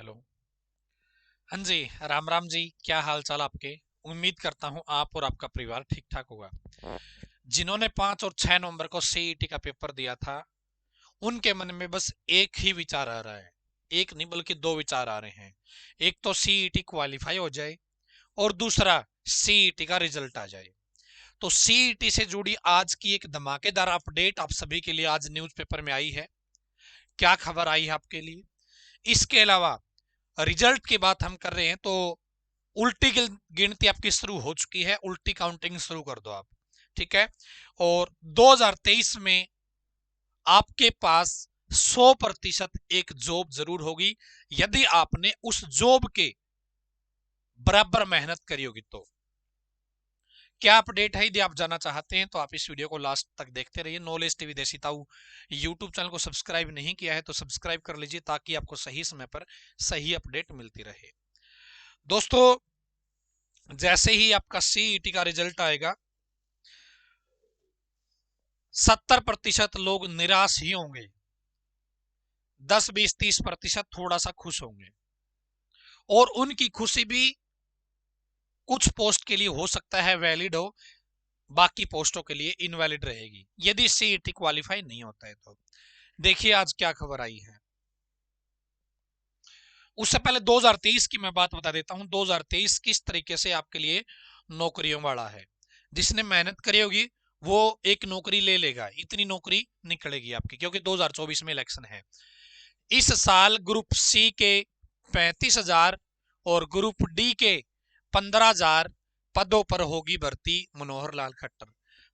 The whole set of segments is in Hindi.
हेलो। हाँ जी, राम राम जी, क्या हाल चाल आपके। उम्मीद करता हूँ आप और आपका परिवार ठीक ठाक होगा। जिन्होंने 5 और 6 नवंबर को सीईटी का पेपर दिया था, उनके मन में बस एक ही विचार आ रहा है। एक नहीं बल्कि दो विचार आ रहे हैं। एक तो सीईटी क्वालिफाई हो जाए और दूसरा सीईटी का रिजल्ट आ जाए। तो सीईटी से जुड़ी आज की एक धमाकेदार अपडेट आप सभी के लिए आज न्यूज़पेपर में आई है। क्या खबर आई है आपके लिए। इसके अलावा रिजल्ट की बात हम कर रहे हैं तो उल्टी गिनती आपकी शुरू हो चुकी है। उल्टी काउंटिंग शुरू कर दो आप, ठीक है। और 2023 में आपके पास 100% एक जॉब जरूर होगी, यदि आपने उस जॉब के बराबर मेहनत करी होगी तो। क्या अपडेट है, यदि आप जानना चाहते हैं तो आप इस वीडियो को लास्ट तक देखते रहिए। नॉलेज टीवी देसी ताऊ यूट्यूब चैनल को सब्सक्राइब नहीं किया है तो सब्सक्राइब कर लीजिए, ताकि आपको सही समय पर सही अपडेट मिलती रहे। दोस्तों, जैसे ही आपका सीईटी का रिजल्ट आएगा, 70% लोग निराश ही होंगे, 10, 20, 30% थोड़ा सा खुश होंगे। और उनकी खुशी भी कुछ पोस्ट के लिए हो सकता है वैलिड हो, बाकी पोस्टों के लिए इनवैलिड रहेगी यदि सीईटी क्वालिफाई नहीं होता है तो। देखिए आज क्या खबर आई है। उससे पहले 2023 की मैं बात बता देता हूं। 2023 किस तरीके से आपके लिए नौकरियों वाला है। जिसने मेहनत करी होगी वो एक नौकरी ले लेगा, इतनी नौकरी निकलेगी आपकी, क्योंकि 2024 में इलेक्शन है। इस साल ग्रुप सी के 35,000 और ग्रुप डी के 15,000 पदों पर होगी भर्ती। मनोहर लाल खट्टर,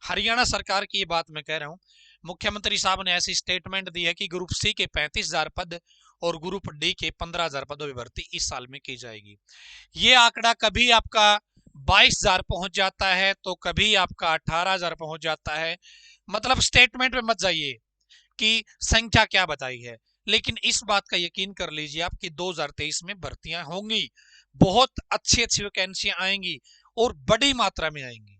हरियाणा सरकार की ये बात मैं कह रहा हूं। मुख्यमंत्री साहब ने ऐसी स्टेटमेंट दी है कि ग्रुप सी के 35,000 पद और ग्रुप डी के 15,000 पदों की भर्ती इस साल में की जाएगी। ये आंकड़ा कभी आपका 22,000 पहुंच जाता है तो कभी आपका 18,000 पहुंच जाता है। मतलब स्टेटमेंट में मत जाइए कि संख्या क्या बताई है, लेकिन इस बात का यकीन कर लीजिए आप कि 2023 में भर्तियां होंगी, बहुत अच्छी अच्छी वैकेंसियां आएंगी और बड़ी मात्रा में आएंगी।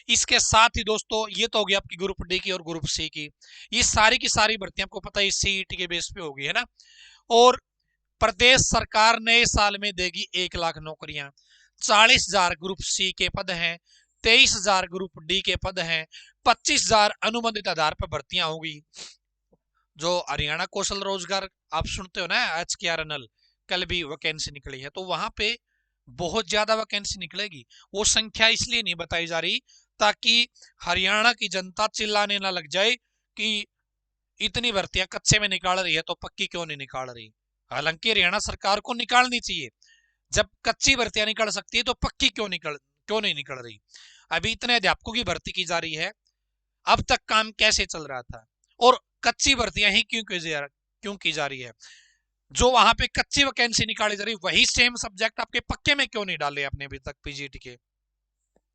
इसके साथ ही दोस्तों, ये तो होगी आपकी ग्रुप डी की और ग्रुप सी की। ये सारी की सारी भर्तियां आपको पता है सीईटी के बेस पे होगी, है ना। और प्रदेश सरकार नए साल में देगी 1 लाख नौकरियां। 40,000 ग्रुप सी के पद हैं, 23,000 ग्रुप डी के पद हैं, 25,000 अनुबंधित आधार पर भर्तियां होगी। जो हरियाणा कौशल रोजगार आप सुनते हो ना, HKRNL, कल भी वैकेंसी निकली है, तो वहां पे बहुत ज्यादा वैकेंसी निकलेगी। वो संख्या इसलिए नहीं बताई जा रही ताकि हरियाणा की जनता चिल्लाने ना लग जाए कि इतनी भर्तियां कच्चे में निकाल रही है तो पक्की क्यों नहीं निकाल रही। हालांकि हरियाणा सरकार को निकालनी चाहिए। जब कच्ची भर्तियां निकल सकती है तो पक्की क्यों नहीं निकल रही। अभी इतने अध्यापकों की भर्ती की जा रही है, अब तक काम कैसे चल रहा था। और कच्ची भर्तियां ही क्यों की जा रही है। जो वहां पे कच्ची वैकेंसी निकाली जा रही, वही सेम सब्जेक्ट आपके पक्के में क्यों नहीं डाले आपने अभी तक पीजीटी के।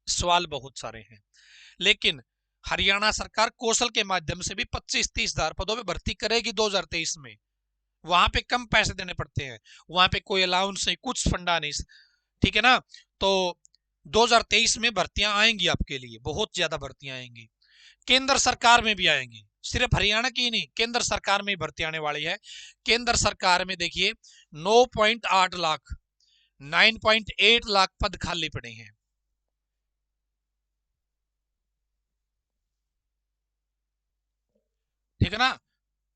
सवाल बहुत सारे हैं। लेकिन हरियाणा सरकार कौशल के माध्यम से भी 25-30,000 पदों में भर्ती करेगी 2023 में। वहां पे कम पैसे देने पड़ते हैं, वहां पे कोई अलाउंस नहीं, कुछ फंडा नहीं, ठीक है ना। तो 2023 में भर्तियां आएंगी आपके लिए, बहुत ज्यादा भर्तियां आएंगी। केंद्र सरकार में भी आएंगी, सिर्फ हरियाणा की नहीं, केंद्र सरकार में भर्ती आने वाली है। केंद्र सरकार में देखिए 9.8 लाख 9.8 लाख पद खाली पड़े हैं। ठीक है ना।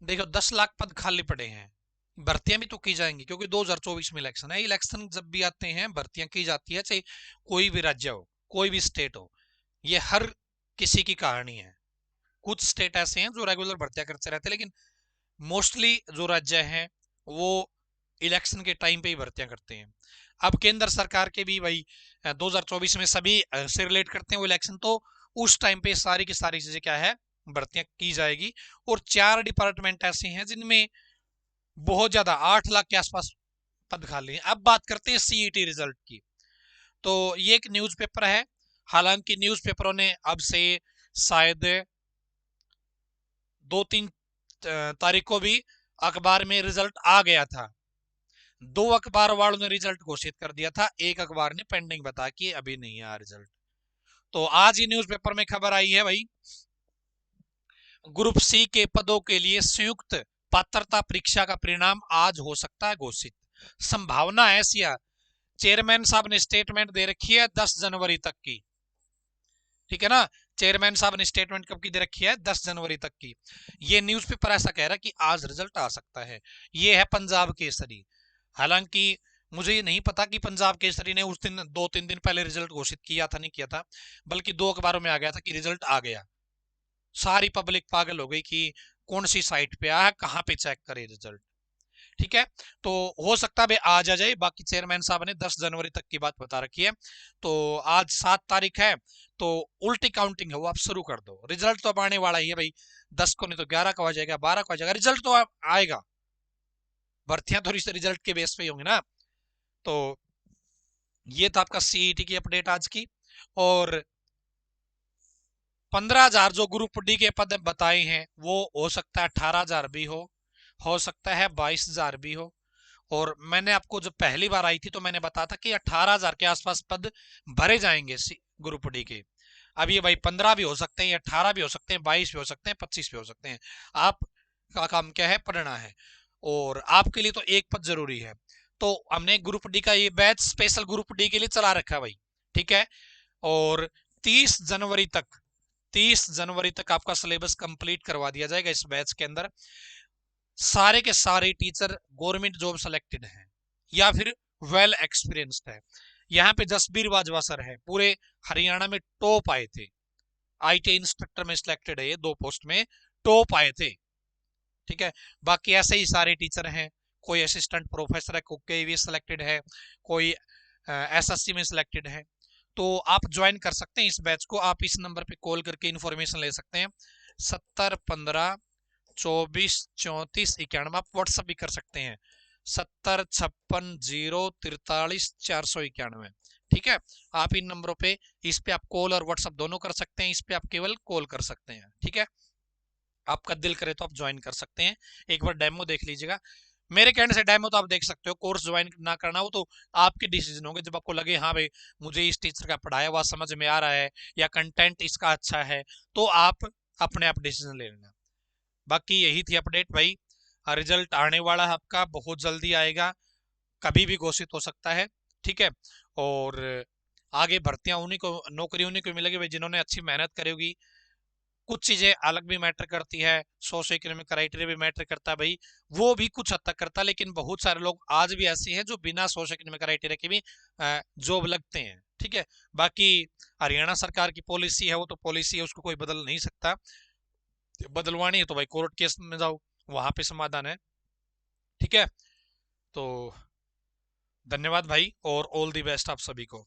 देखो 10 लाख पद खाली पड़े हैं। भर्तियां भी तो की जाएंगी क्योंकि 2024 में इलेक्शन है। इलेक्शन जब भी आते हैं भर्तियां की जाती है, चाहे कोई भी राज्य हो, कोई भी स्टेट हो। ये हर किसी की कहानी है। कुछ स्टेट ऐसे हैं जो रेगुलर भर्तियां करते रहते हैं, लेकिन मोस्टली जो राज्य हैं वो इलेक्शन के टाइम पे ही भर्तियां करते हैं। अब केंद्र सरकार के भी भाई 2024 में सभी से रिलेट करते हैं वो इलेक्शन, तो उस टाइम पे सारी की सारी चीजें क्या है, भर्तियां की जाएगी। और 4 डिपार्टमेंट ऐसे हैं जिनमें बहुत ज्यादा 8 लाख के आसपास पद खाली हैं। अब बात करते हैं सीईटी रिजल्ट की। तो ये एक न्यूज़पेपर है। हालांकि न्यूज़पेपरों ने अब से शायद 2-3 तारीख को भी अखबार में रिजल्ट आ गया था। 2 अखबार वालों ने रिजल्ट घोषित कर दिया था, एक अखबार ने पेंडिंग बता कि अभी नहीं आया रिजल्ट। तो आज ही न्यूज़पेपर में खबर आई है भाई, ग्रुप सी के पदों के लिए संयुक्त पात्रता परीक्षा का परिणाम आज हो सकता है घोषित। संभावना ऐसी है, चेयरमैन साहब ने स्टेटमेंट दे रखी है 10 जनवरी तक की, ठीक है ना। चेयरमैन साहब ने स्टेटमेंट कब की दे रखी है? 10 जनवरी तक की। ये न्यूज़पेपर ऐसा कह रहा है कि आज रिजल्ट आ सकता है। ये है पंजाब केसरी। हालांकि मुझे ये नहीं पता कि पंजाब केसरी ने उस दिन 2-3 दिन पहले रिजल्ट घोषित किया था नहीं किया था, बल्कि 2 अखबारों में आ गया था कि रिजल्ट आ गया। सारी पब्लिक पागल हो गई कि कौन सी साइट पे आया, कहां पे चेक करे रिजल्ट, ठीक है। तो हो सकता है आज आ जाए, बाकी चेयरमैन साहब ने 10 जनवरी तक की बात बता रखी है। तो आज 7 तारीख है, तो उल्टी काउंटिंग है वो आप शुरू कर दो। रिजल्ट तो अब आने वाला ही है भाई, 10 को नहीं तो 11 का हो जाएगा, 12 का हो जाएगा, रिजल्ट तो आएगा। भर्तियां तो रिजल्ट के बेस पे ही होंगी ना। तो ये था आपका सीईटी की अपडेट आज की। और 15,000 जो ग्रुप डी के पद बताए हैं वो हो सकता है 18,000 भी हो सकता है 22,000 भी हो। और मैंने आपको जब पहली बार आई थी तो मैंने बताया था कि 18,000 के आसपास पद भरे जाएंगे ग्रुप डी के। अब ये भाई 15 भी हो सकते हैं, 18 भी हो सकते हैं, 22 भी हो सकते हैं, 25 भी हो सकते हैं। आपका काम क्या है? पढ़ना है। और आपके लिए तो एक पद जरूरी है। तो हमने ग्रुप डी का ये बैच स्पेशल ग्रुप डी के लिए चला रखा है भाई, ठीक है। और 30 जनवरी तक 30 जनवरी तक आपका सिलेबस कंप्लीट करवा दिया जाएगा इस बैच के अंदर। सारे के सारे टीचर गवर्नमेंट जॉब सेलेक्टेड हैं या फिर वेल एक्सपीरियंस्ड है। यहाँ पे जसबीर बाजवा सर है, पूरे हरियाणा में टॉप आए थे, आईटी इंस्ट्रक्टर में सिलेक्टेड है, ये 2 पोस्ट में टॉप आए थे, ठीक है। बाकी ऐसे ही सारे टीचर हैं, कोई असिस्टेंट प्रोफेसर है, कोई सिलेक्टेड है, कोई एसएससी में सिलेक्टेड है। तो आप ज्वाइन कर सकते हैं इस बैच को। आप इस नंबर पे कॉल करके इंफॉर्मेशन ले सकते हैं, 7015243491। आप व्हाट्सएप भी कर सकते हैं 705650434491, ठीक है। आप इन नंबरों पे, इस पे आप कॉल और व्हाट्सएप दोनों कर सकते हैं, इस पे आप केवल कॉल कर सकते हैं, ठीक है। आपका दिल करे तो आप ज्वाइन कर सकते हैं, एक बार डेमो देख लीजिएगा। मेरे कहने से डेमो तो आप देख सकते हो, कोर्स ज्वाइन ना करना हो तो आपके डिसीजन होंगे। जब आपको लगे हाँ भाई मुझे इस टीचर का पढ़ाया हुआ समझ में आ रहा है या कंटेंट इसका अच्छा है, तो आप अपने आप डिसीजन ले लेना। बाकी यही थी अपडेट भाई। रिजल्ट आने वाला है आपका, बहुत जल्दी आएगा, कभी भी घोषित हो सकता है, ठीक है। और आगे भर्तियां उन्हीं को, नौकरी उन्हीं को मिलेगी भाई जिन्होंने अच्छी मेहनत करेगी। कुछ चीजें अलग भी मैटर करती है, सोशो इकोनॉमिक क्राइटेरिया भी मैटर करता है भाई, वो भी कुछ हद तक करता है। लेकिन बहुत सारे लोग आज भी ऐसे हैं जो बिना सोशो इकोनॉमिक क्राइटेरिया के भी जॉब लगते हैं, ठीक है। बाकी हरियाणा सरकार की पॉलिसी है, वो तो पॉलिसी है, उसको कोई बदल नहीं सकता। बदलवानी है तो भाई कोर्ट केस में जाओ, वहां पे समाधान है, ठीक है। तो धन्यवाद भाई और ऑल द बेस्ट आप सभी को।